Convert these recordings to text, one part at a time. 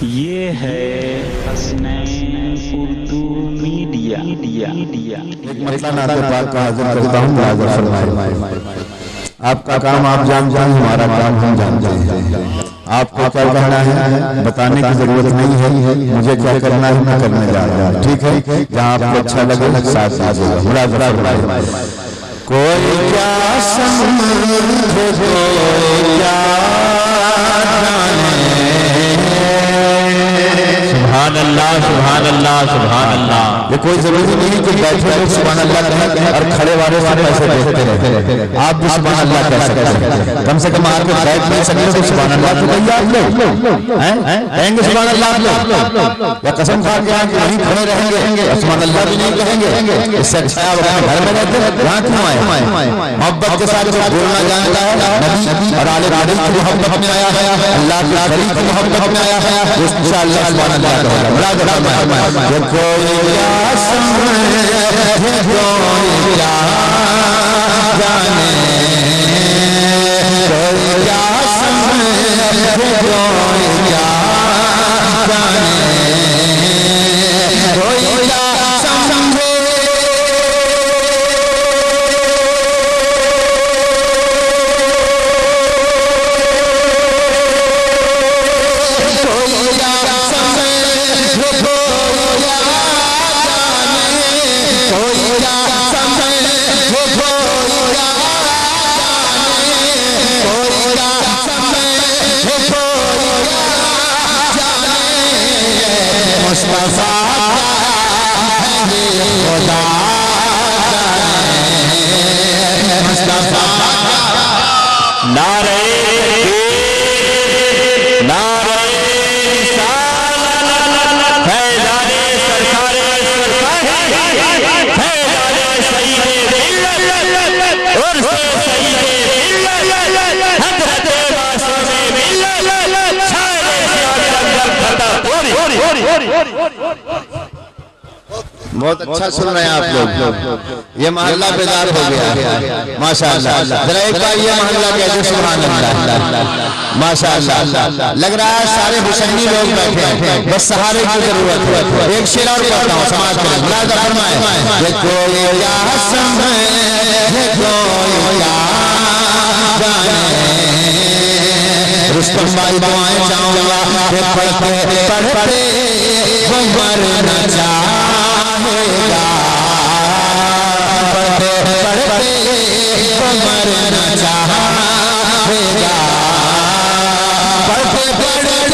ये है हसनैन उर्दू मीडिया। एक मसला नाते पाक का हाजिर करता हूँ, मुलाज़ा फरमाए। आपका काम आप जानते हैं, हमारा काम हम जानते हैं। आपको क्या करना है बताने की जरूरत नहीं है, मुझे क्या करना है मैं करने जा रहा हूँ। ठीक है, जहाँ आपको अच्छा लगे साथ दीजिएगा। मुलाज़ा फरमाए। कोई क्या समझे कोई क्या जाने। सुभान अल्लाह, सुभान अल्लाह, सुभान अल्लाह। ये कोई जरूरी नहीं कि बैठे लोग सुभान अल्लाह कहें और खड़े वाले पैसे देखते रहे। आप भी सुभान अल्लाह कह सकते हैं। कम से कम आपके बैठ नहीं सकते तो सुभान अल्लाह तो कहिए आप लोग, कहेंगे सुभान अल्लाह आप लोग, या कसम खा के आप वहीं खड़े रहेंगे और सुभान अल्लाह भी नहीं कहेंगे। इससे अच्छा आप अपने घर में रहते हैं, यहाँ क्यों आए? मोहब्बत के साथ जो बोलना जानता है नबी और आले बादल की मोहब्बत में आया है, अल्लाह के खलील की मोहब्बत में आया है, इंशाअल्लाह सुभान अल्लाह कहेगा। मुलाज़ा फरमाए। ये कोई क्या समझे कोई क्या जाने, कोई क्या समझे कोई क्या जाने, कोई क्या समझे बहुत अच्छा सुन रहे हैं आप लोग। ये मोहल्ला बेदार हो गया माशाअल्लाह। जरा एक बार ये मोहल्ला कह दो सुभान अल्लाह माशाअल्लाह। लग रहा है सारे हुसैनी लोग बैठे हैं, बस सहारे की जरूरत है। एक शेर और पढ़ता हूँ समाज में। मुलाज़ा फरमाए। ये कोई क्या समझे कोई क्या जाने, रुस्तम भाई दुआएं चाहूंगा पढ़ते पढ़ते वो मरना चाहेगा, पढ़ते पढ़ते वो मरना चाहेगा, पढ़ते पढ़ते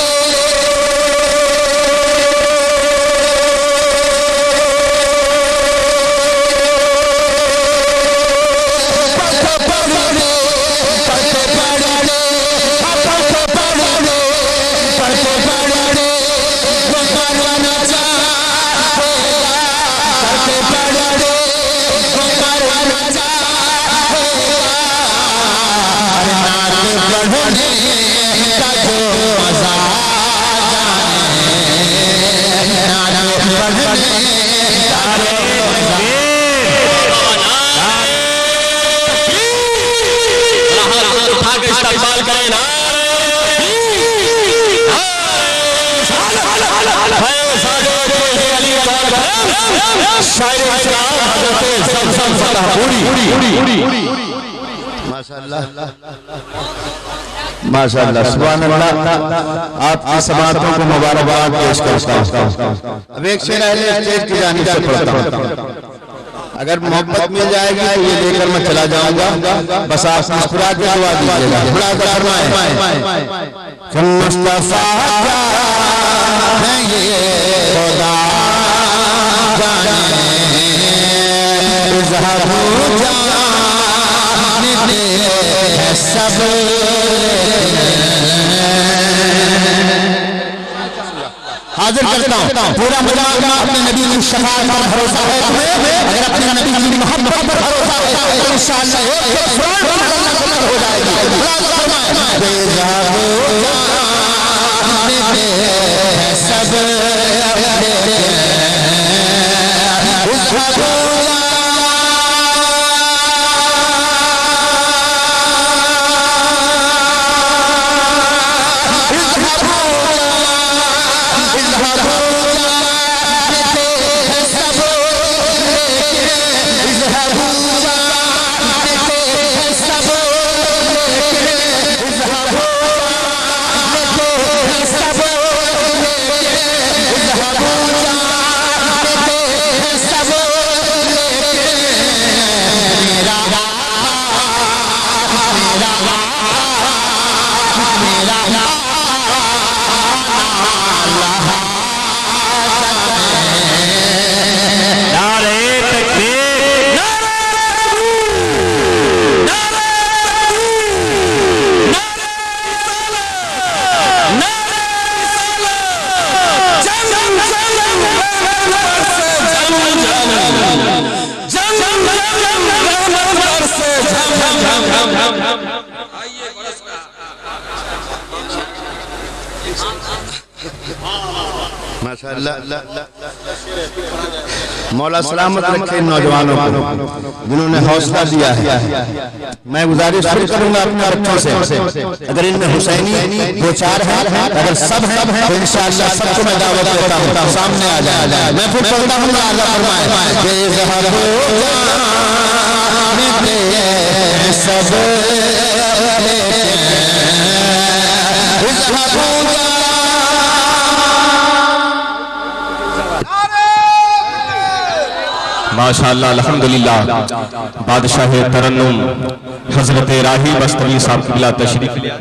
माशाअल्लाह सुभान अल्लाह। आपकी समातों को मुबारकबाद पेश करता हूँ। अब एक शेर अहले स्टेज की जानिब से पढ़ता हूँ। अगर मोहब्बत मिल जाएगी तो ये लेकर मैं चला जाऊंगा, बस आप मुस्कुरा के दुआ दीजिएगा। मुलाज़ा फरमाए। मुस्तफा है ये खुदा जाने, इज़हार जानते हैं सब। हाजिर करता हूँ पूरा मुलाज़ा अपने नबी की शफ़ाअत पर भरोसा है तुम्हें, अगर अपने नबी की मोहब्बत पर भरोसा है तो इंशाअल्लाह हो जाएगी। मुलाज़ा माशाअल्लाह। मौला सलामत रखे इन नौजवानों को जिन्होंने हौसला दिया है। मैं गुजारिश करूंगा अपने बच्चों से, अगर इनमें हुसैनी दो चार है, अगर सब है तो इंशाअल्लाह सबको मैं दावत देता हूं सामने आ जाए। मैं फिर पढ़ता हूं आला फरमाए सब माशाअल्लाह अल्हम्दुलिल्लाह। बादशाह तरन्नुम हजरत राही बस्तमी साहब किबला तशरीफ ले आए।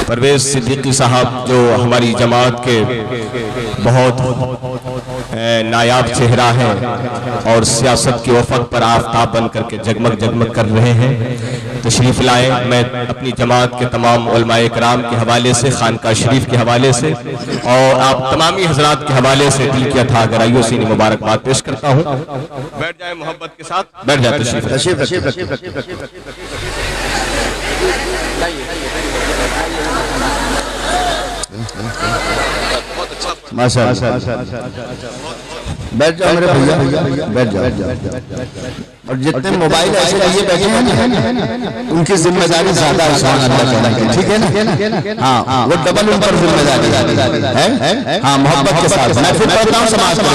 परवेज सिद्दीकी साहब जो हमारी जमात के बहुत नायाब चेहरा है और सियासत के उफक पर आफताब बन करके जगमग जगमग कर रहे हैं, तशरीफ लाए। मैं अपनी जमात के तमाम उलमाए कराम के हवाले से, खानका शरीफ के हवाले से और आप तमामी हजरात के हवाले से दिल की अथाह गहराइयों से मुबारकबाद पेश करता हूँ। बैठ जाए मोहब्बत के साथ, बैठ जाए तशरीफ माशाअल्लाह। बैठ जाओ मेरे भैया, बैठ जाओ। और जितने मोबाइल ऐसे लिए बैठे हैं उनकी जिम्मेदारी ज्यादा है, ठीक है ना? हाँ, वो डबल उन पर जिम्मेदारी है। हाँ, मोहब्बत के साथ मैं फिर पढ़ता हूँ समाज को।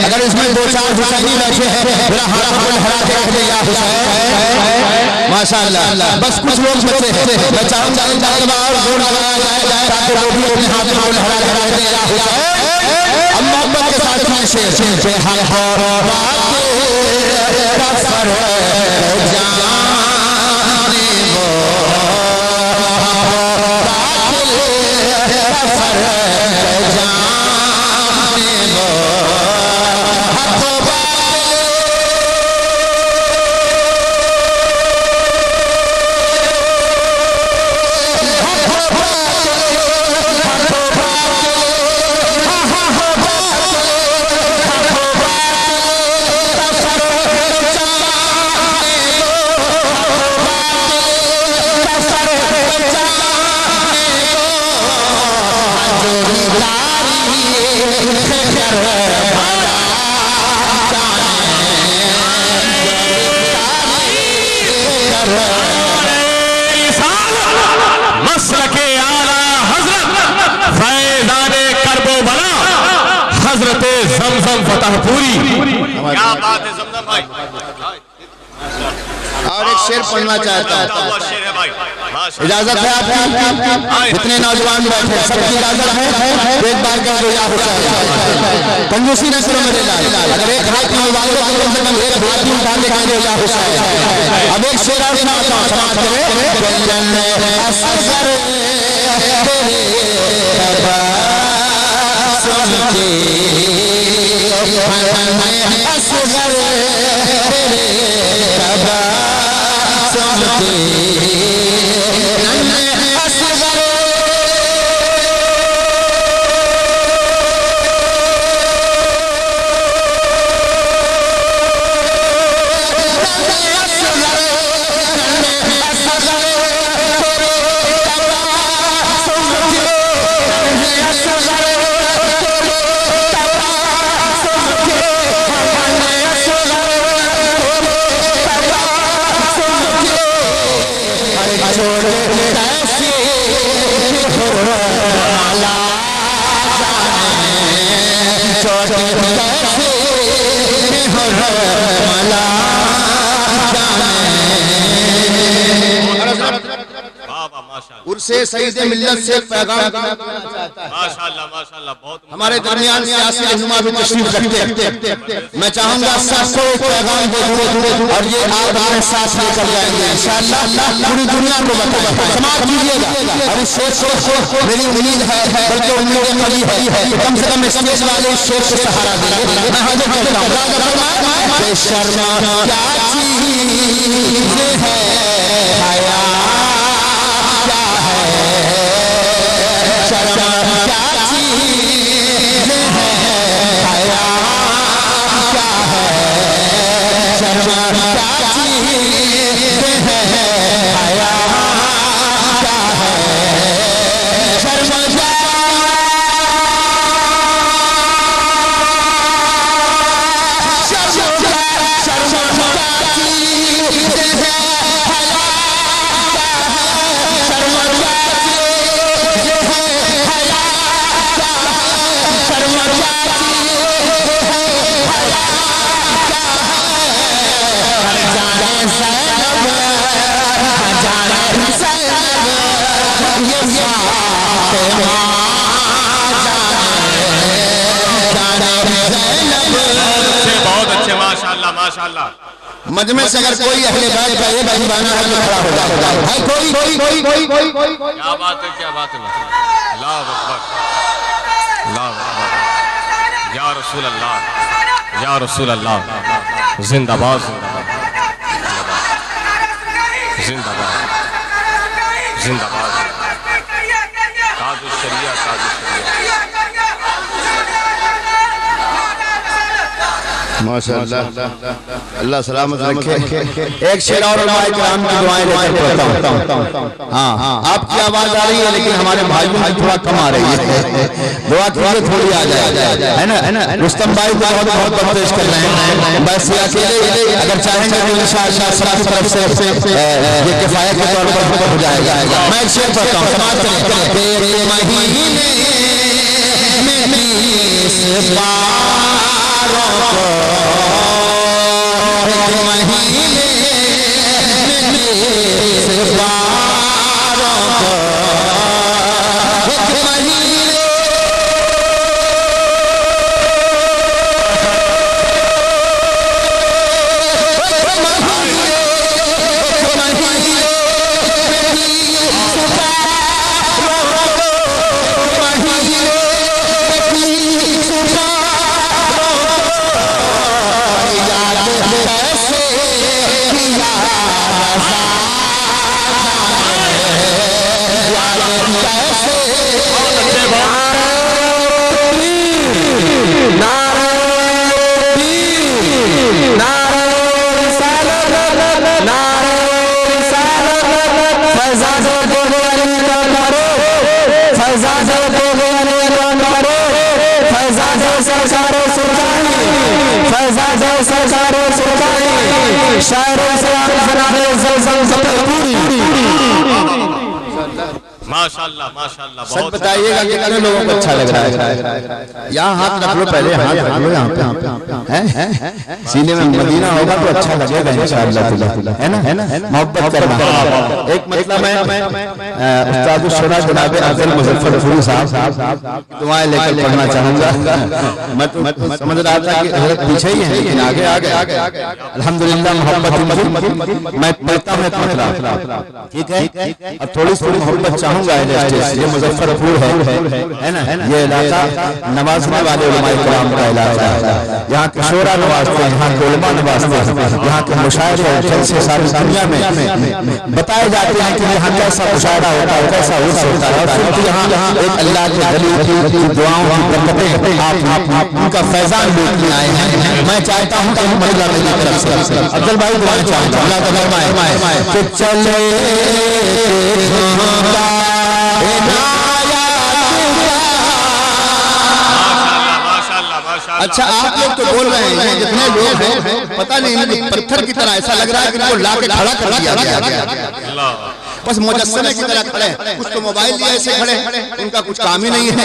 अगर इसमें दो चार हुसैनी बैठे हैं मेरा हरा के रख देगा हुसैन। माशाअल्लाह। बस कुछ लोग बचे हैं, मैं चाहूंगा इन दरबार जोर लगाया जाए ताकि वो भी अपने हाथ में हरा देगा हुसैन। अब मोहब्बत के साथ में शेर हर क्या बात है ज़मज़म भाई। और एक शेर पढ़ना चाहता हूँ, इजाजत है आपकी? जितने नौजवान बैठे सबकी इजाजत है? एक बार कह दो या हुसैन, कंजूसी न करो मेरे लाल। अगर एक हाथ में वाले तो कम से कम एक हाथ में उठा के कह दो या हुसैन। अब एक शेर और सुनाता हूँ, समाज करे। चोटी कैसे हो मला उर्से सईद मिल्लत से पैगाम माशाअल्लाह माशाअल्लाह बहुत हमारे दरमियान सियासी रहनुमा भी तशरीफ रखते हैं। मैं चाहूंगा सबको एक पैगाम दे दूं और ये आप हमारे साथ लेकर जाएंगे इंशाअल्लाह, पूरी दुनिया को बताएं, समाज कीजिएगा। और इस शेख को मेरी उम्मीद है, बल्कि उम्मीद कभी है कि कम से कम इस स्टेज वाले इस शेख को सहारा देंगे। मैं हाजिर करता हूं बेशर्मा क्या चीज है हया क्या है शर्मा क्या चीज है हया क्या है शर्मा क्या चीज है हया क्या है शर्मा बहुत अच्छे माशाअल्लाह माशाअल्लाह। मजमे से अगर कोई अहले बैत का एक दीवाना है तो खड़ा हो जाएगा। है कोई क्या बात है क्या बात है। अल्लाह अकबर अल्लाह अकबर या रसूल अल्लाह या रसूल अल्लाह जिंदाबाद जिंदाबाद जिंदाबाद ताज शरिया ताज शरिया। माशाअल्लाह अल्लाह सलामत रखे। एक शेर और उलमाए किराम की दुआएं लेकर पढ़ता हूं। हाँ आपकी आवाज आ रही है लेकिन हमारे भाइयों की थोड़ा कम आ रही है, दुआ कीजिए थोड़ी आ जाए, है ना। रुस्तम भाई बहुत पेश कर रहे हैं, बस अकेले अगर चाहेंगे तो इंशाअल्लाह सबकी तरफ से ये किफायत के तौर पर हो जाएगा। मैं एक शेर पढ़ता हूं, समाज करें। तेरे महीने में इस पारों को महीने में इस पारों को माशाअल्लाह माशाअल्लाह। सब बताइएगा कितने लोगों को अच्छा लग रहा है। यहाँ हाथ रख लो, पहले हाथ रख लो यहाँ पे, हैं सीने में मदीना होगा तो अच्छा लगेगा इंशाअल्लाह, है ना मोहब्बत करना। एक मतलब मैं उस्ताद शुरा जनाब आदिल मुजफ्फरपुरी साहब दुआएं लेकर पढ़ना चाहूंगा। मैं समझ रहा था कि पीछे ही है लेकिन आगे अल्हम्दुलिल्लाह मोहब्बत मैं पढ़ता हूँ ठीक है। और थोड़ी मोहब्बत चाहूंगा। ये मुजफ्फरपुर है ना, ये इलाका नवाजने वाले उलमाए किराम का इलाका है। यहाँ के शोरा नवाजते हैं, यहाँ के उलमा नवाजते हैं, यहाँ के मुशायरे और जलसे सारी दुनिया में बताए जाते हैं कि यहाँ कैसा मुशायरा होता है, कैसा उर्स होता है। और यहाँ एक अल्लाह के वली की दुआओं की बरकतें आप उनका फैजान लूटने आए हैं। मैं चाहता हूँ कि महिला की तरफ से अफजल भाई दुआएं चाहूँगा अल्लाह का फरमाए कि चले अच्छा आप लोग तो बोल रहे हैं, जितने लोग हैं पता नहीं पत्थर की तरह ऐसा लग रहा है कि उनको ला के खड़ा कर दिया गया। बस मुजस्समे की तरह खड़े, कुछ तो मोबाइल लिए ऐसे खड़े, उनका कुछ काम ही नहीं है।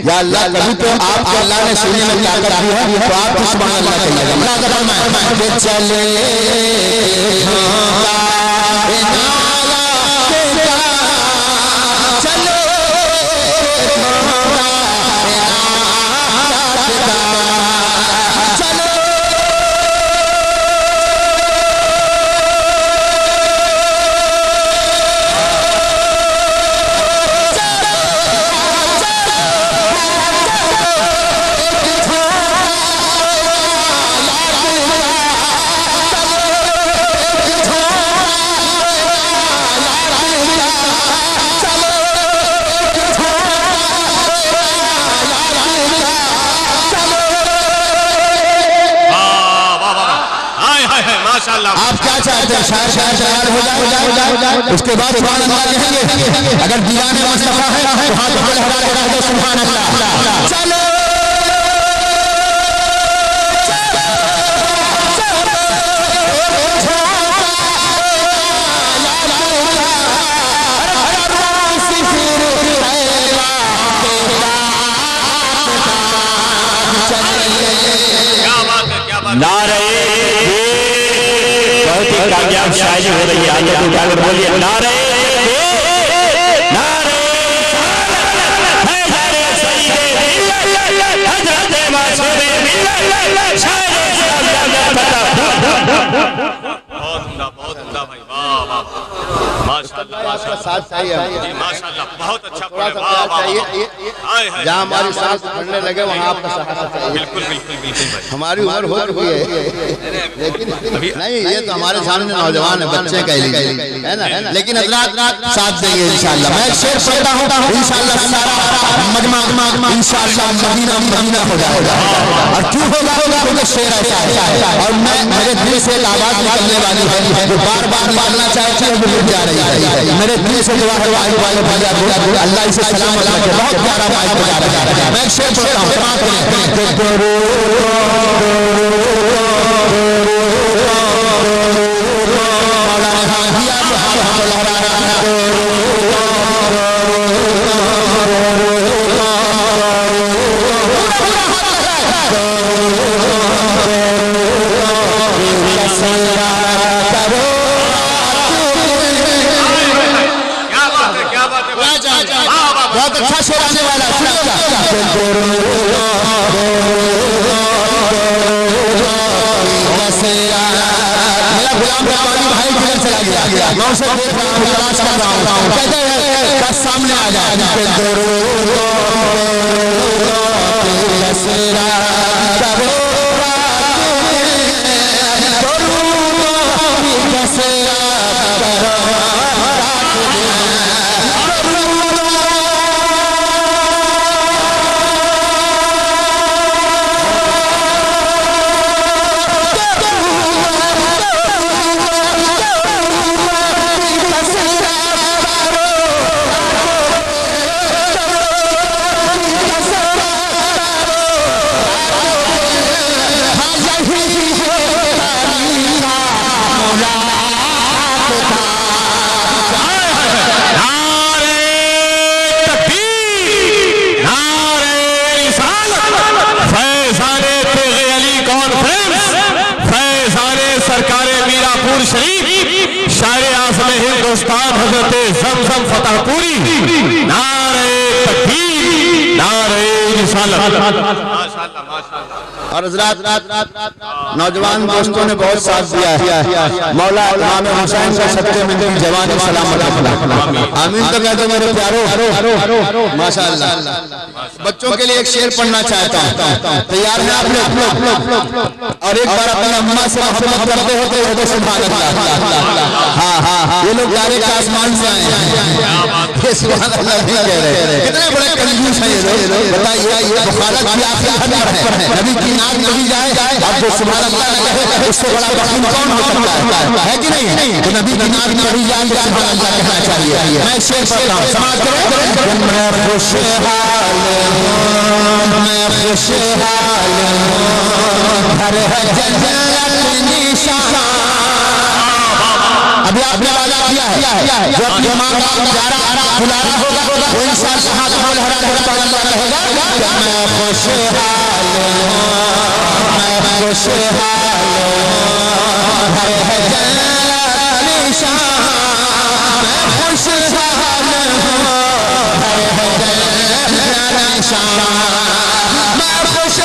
या अल्लाह कभी तो आपके अल्लाह ने सीने में क्या कर दी है तो आप तो सुभान अल्लाह कहिएगा। चले आप क्या चाहते हैं? शायर शायर हो जाए, उसके बाद सुभान अल्लाह कहेंगे। अगर दीवाने मुस्तफा है तो हाथ लहरा दो सुभान अल्लाह। चलो नारे बहुत ही कामयाब शायरी हो रही है। आगे तो उठाकर बोलिए नारे नारे बहुत उम्दा भाई, वाह वाह माशाअल्लाह माशाअल्लाह, साथ चाहिए जी माशाअल्लाह, बहुत अच्छा थोड़ा सा वाह वाह चाहिए। वाह। जहाँ हमारी सांस बढ़ने लगे वहाँ आपका सहारा चाहिए। बिल्कुल बिल्कुल बिल्कुल भाई, हमारी उम्र हो चुकी है, लेकिन नहीं, ये तो हमारे सामने नौजवान है, बच्चे कह लीजिए, है ना। लेकिन हजरात साथ देंगे इंशाल्लाह। मैं एक शेर पढ़ता हूँ इंशाल्लाह, सारा मजमा इंशाल्लाह मदीना मदीना हो जाएगा। और क्यों होगा? क्योंकि शेर ऐसा है और मैं मेरे दिल से एक आवाज निकलने वाली है जो बार बार मारना चाहती है, वो रुक जा रही है। मेरे दिल से दुआ है अल्लाह इसे सलामत रखे। बहुत प्यारा बात बजा रहा है। मैं एक शेर पढ़ता हूँ, बहुत अच्छा शेर आने वाला है। मेरा गुलाम रब्बानी भाई किधर चला गया? मैं उसे देख रहा हूँ, तलाश कर रहा हूँ। कहते हैं सामने आ जाए। हिंदुस्तान हजरत ज़मज़म फतेहपुरी, नारे तकबीर, नारे रिसालत। और हज़रात नौजवान दोस्तों ने बहुत साथ दिया है। मौला इमाम हुसैन का सच्चे में दिन जवानी सलामत रखना। आमीन तो कहते मेरे प्यारो। माशाअल्लाह। बच्चों के लिए एक शेर पढ़ना चाहता हूँ, तैयार हैं आप लोग? और एक बार अपनी अम्मा से मोहब्बत करते हो तो सुभान अल्लाह। हाँ हाँ हाँ, ये लोग डायरेक्ट आसमान से आए हैं, ये सुभान अल्लाह नहीं कह रहे। कितने बड़े कंजूस हैं ये लोग, बताइए। बुखारत की आखिरी हद पर है, नबी की नाक नहीं जाए अब जो सुभान अल्लाह कहे उससे बड़ा बखील कौन हो सकता है कि नहीं? तो नबी की नाक पढ़ी जाए तो सुभान अल्लाह कहना चाहिए। मैं शेर पढ़ता हूँ, समाज करें। मैं खुशहाल हूँ, घर है जन्नत निशान, अभी आपने वादा किया है जो अपनी मां का प्यारा दुलारा होगा वो इंशाअल्लाह हाथ लहरा लहरा कहेगा मैं खुशहाल हूं, मैं खुशहाल हूं, है निशान मैं खुशहाल हूं, है निशान मैं खुश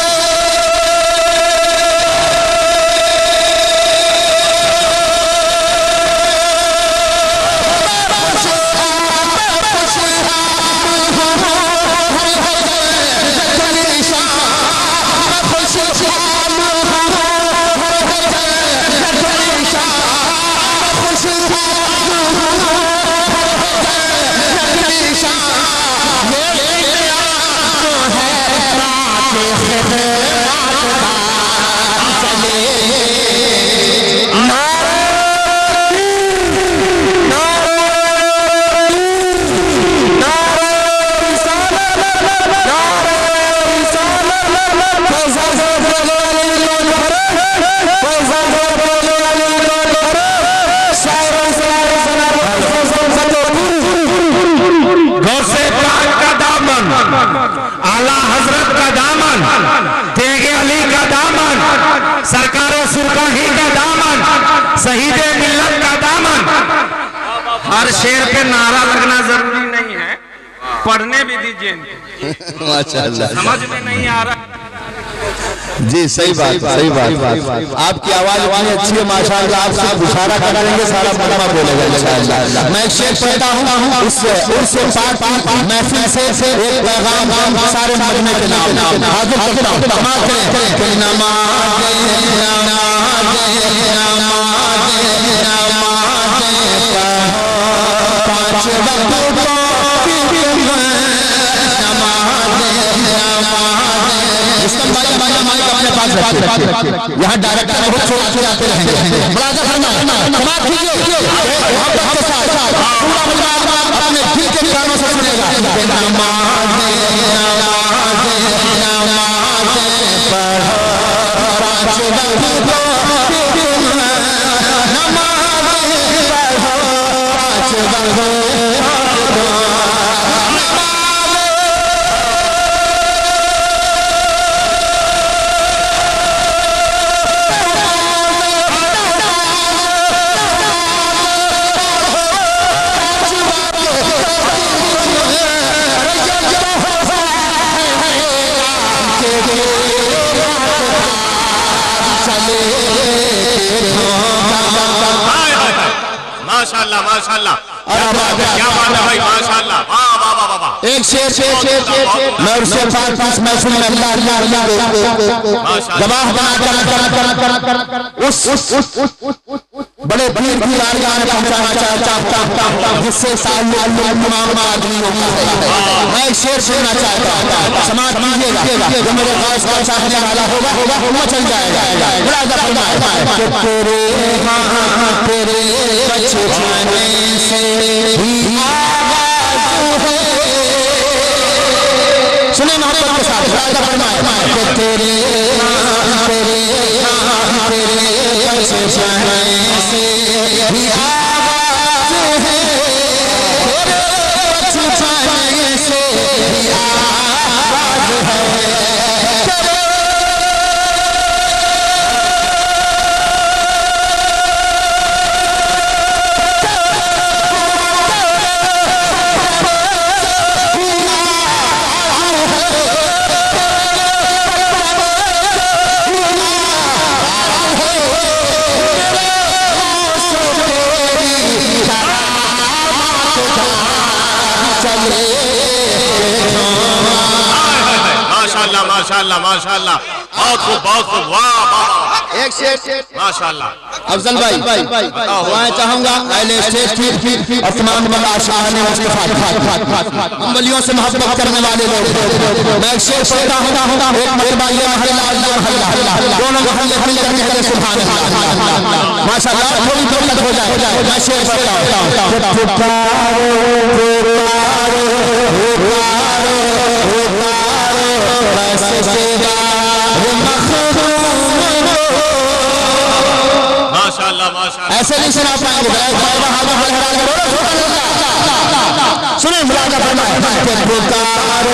शहीदे मिल्लत का दामन। हर शेर पे नारा लगना जरूरी नहीं है, पढ़ने भी दीजिए। माशाअल्लाह समझ में नहीं आ रहा जी, सही बात सही बात। आपकी आवाज इतनी अच्छी है माशाअल्लाह, आप सिर्फ इशारा करेंगे सारा मुकम्मा बोलेगा इंशाअल्लाह। मैं एक शेर पढ़ता हूं उससे पाक महफिल से एक पैगाम सारे मजमे के नाम हाजिर करता हूं। तमाम करें नमाज पांच वक्त यहाँ डायरेक्टर बहुत छोड़ आते रहेंगे। अपने दिल के कानों से सुनेगा माशाल्लाह माशाल्लाह, क्या बात है भाई, माशाल्लाह, वाह वाह वाह वाह। एक शेर मैं उससे पास महफिल में अल्लाह गवाह बनाकर उस बड़े भीड़ की लालियां पहुंचाना चाहता हूं जिससे तमाम आदमी होगा। मैं एक शेर सुनना चाहता हूं, समाज कीजिएगा, जो मेरे खास का चाहने वाला होगा वो चल जाएगा। बड़ा फरमाए तेरे तेरे बचपने से ही आवाज है, सुने मोहब्बत के साथ बड़ा फरमाए तेरे तेरे तेरे बचपने से ही आवाज है, तेरे बचपने से ही आवाज है। माशाल्लाह माशाल्लाह माशाल्लाह, बहुत खूब बहुत खूब, वाह वाह। एक शेर माशाल्लाह। अफजल भाई दुआएं चाहूंगा पहले स्टेज की और तमाम ने हम वलियों से मोहब्बत करने वाले लोग। मैं एक शेर पढ़ता हूं, एक मरतबा ये महल्ला दोनों महल्ले मिलकर कहते सुभान अल्लाह माशाल्लाह। थोड़ी बरकत हो जाए। मैं शेर पढ़ता हूं, माशाल्लाह माशाल्लाह, ऐसे नहीं सुना पाएंगे। सुने मुलाजा फरमाए कि पुकार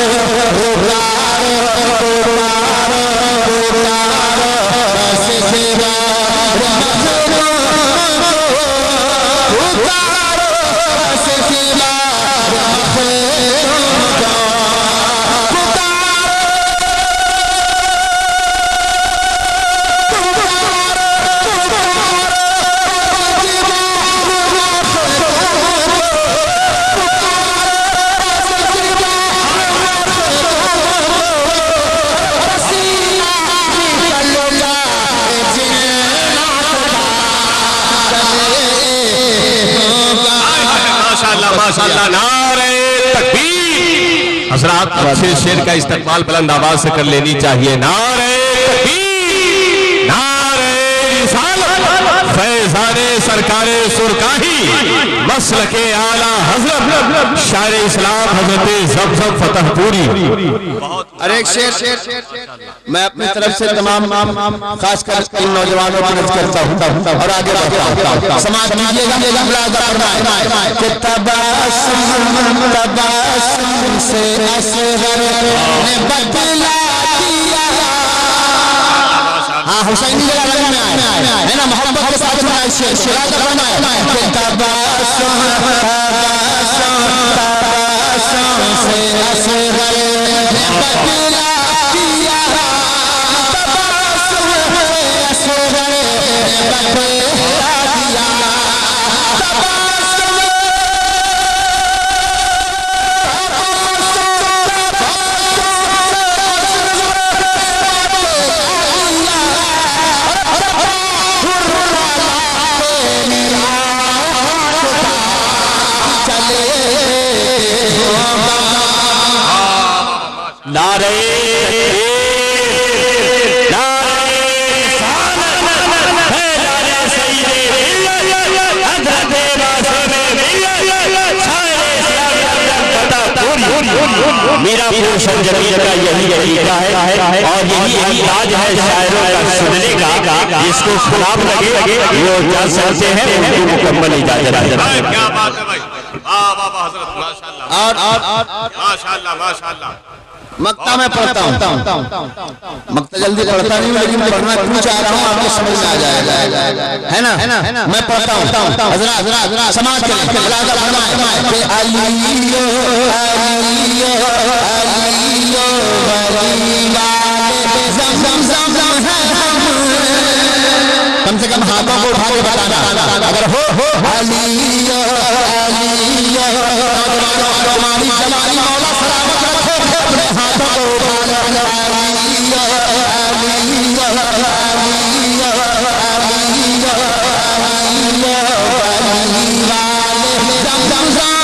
माशाअल्लाह, नारे तकबीर। हजरात अच्छे शेर का इस्तेमाल बुलंद आवाज से कर लेनी चाहिए। नारे तकबीर, नारे रिसालत, फैज़ाने सरकारे सुरकाही, मसलके आला हजरत शायर इस्लाम हजरत ज़मज़म फतहपुरी। अरे एक शेर मैं अपनी तरफ से तमाम खासकर इन नौजवानों को अर्ज करता हूँ और आगे बढ़ता हूँ। समाज कीजिएगा कि तबस्सुम से असगर ने बदला दिया। हाँ, हुसैनी जगह रंग में आए है ना, मोहब्बत के साथ में आए शेर कि तबस्सुम से असगर ने बदला दिया। तबस्सुम से असगर ने बदला दिया। नारे मेरा पूर्ण जमीन का यही तरीका है और यही इलाज है शायरों का सुनने का। जिसको खराब लगे वो जा सकते हैं, उनको मुकम्मल इजाजत है। क्या बात है भाई, वाह वाह वाह हजरत, माशाअल्लाह माशाअल्लाह माशाअल्लाह। मक्ता में पढ़ता हूँ, मक्ता जल्दी पढ़ता नहीं हूँ, लेकिन पढ़ना क्यों चाह रहा हूँ आपको समझ में आ जाएगा, है ना। मैं पढ़ता हूँ। हज़रात समाज के मुलाजा फरमाए कि अलियो अलियो अलियो गरीबा ज़मज़म है। कम से कम हाथों को उठा के बताना अगर हो अलियो अलियो हमारी जवानी मौला सलामत रखे। हाथों को उठाना अलियो अलियो अलियो अलियो अलियो गरीबा ज़मज़म अलियो गरीबा ज़मज़म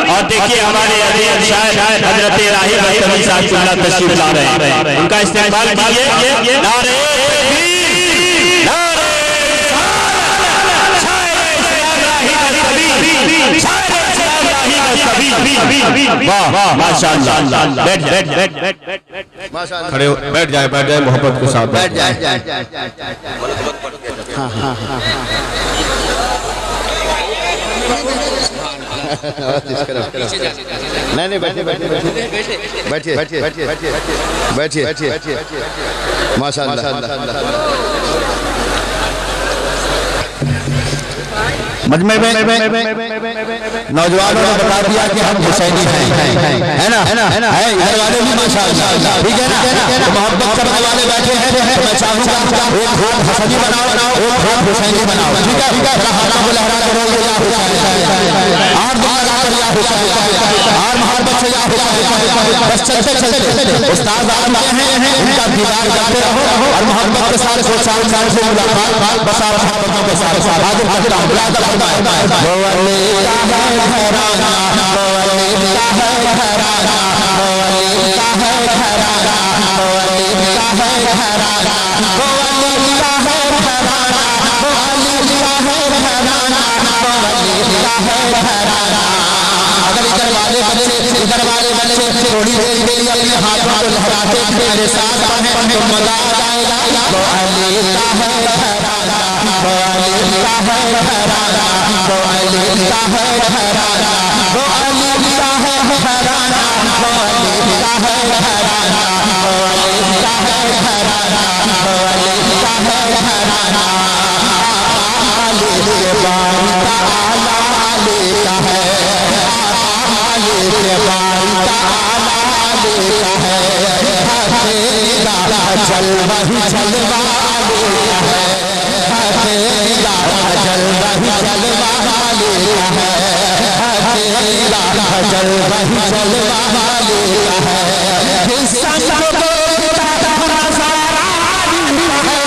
और देखिए हमारे अजीज शायर हजरत राहिब तमीज़ साहब तशरीफ ला रहे हैं, उनका इस्तेमाल कीजिए। नारे वाह वाह माशाअल्लाह। खड़े हो, बैठ जाए मोहब्बत के साथ बैठ जाए। नहीं बैठिए माशाअल्लाह। मजमे में नौजवानों ने बता दिया कि हम हुसैनी हैं, है ना, है इधर वाले भी माशाअल्लाह, ठीक है ना, तो मोहब्बत करने वाले बैठे हैं, मैं चाहूंगा एक वोट हसनी बनाओ, एक वोट हुसैनी बनाओ, ठीक है, हाथों को लहरा के बोलो या हुसैन, और दुआ कर या हुसैन, और मोहब्बत से या हुसैन, बस चलते चलते उस्ताद आते हैं, उनका दीदार करते रहो और मोहब्बत के साथ साल से मुलाकात बस आप मोहब्बतों के साथ हाजिर हाजिर मुलाकात फरमाए। अगर इधर वाले बच्चे थोड़ी देर के लिए अपने हाथों को लहराते मेरे साथ पढ़ें तो मजा आ जाएगा। वो अली का है घराना, वो अली का है घराना, वो अली का है घराना, वो अली का है घराना, वो अली का है घराना, वो अली का है घराना, वो अली का है घराना। अली के बारी का आला अली का है, अली के बारी का आला अली का है, हथेला जलवा ही जलवा अली का है, हथेला जलवा ही जलवा अली का है, हथेला जलवा ही जलवा अली का है। संग बेटा सारा अली का है,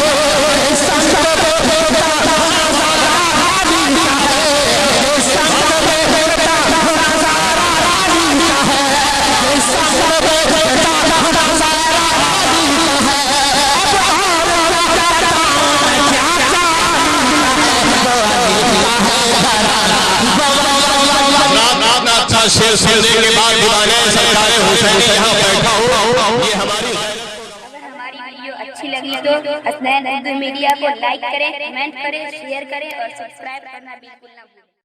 संग बेटा सारा अली का है, संग बेटा सारा अली का है, संग बेटा सारा अली का है। अच्छा शेर सुनने के बाद दीवाने सरकार हुसैनी यहाँ बैठा हो, ये हमारी हमारी वीडियो अच्छी लगी तो हसनैन उर्दू मीडिया को लाइक करें, कमेंट करें, शेयर करें और सब्सक्राइब करना बिल्कुल ना भूलें।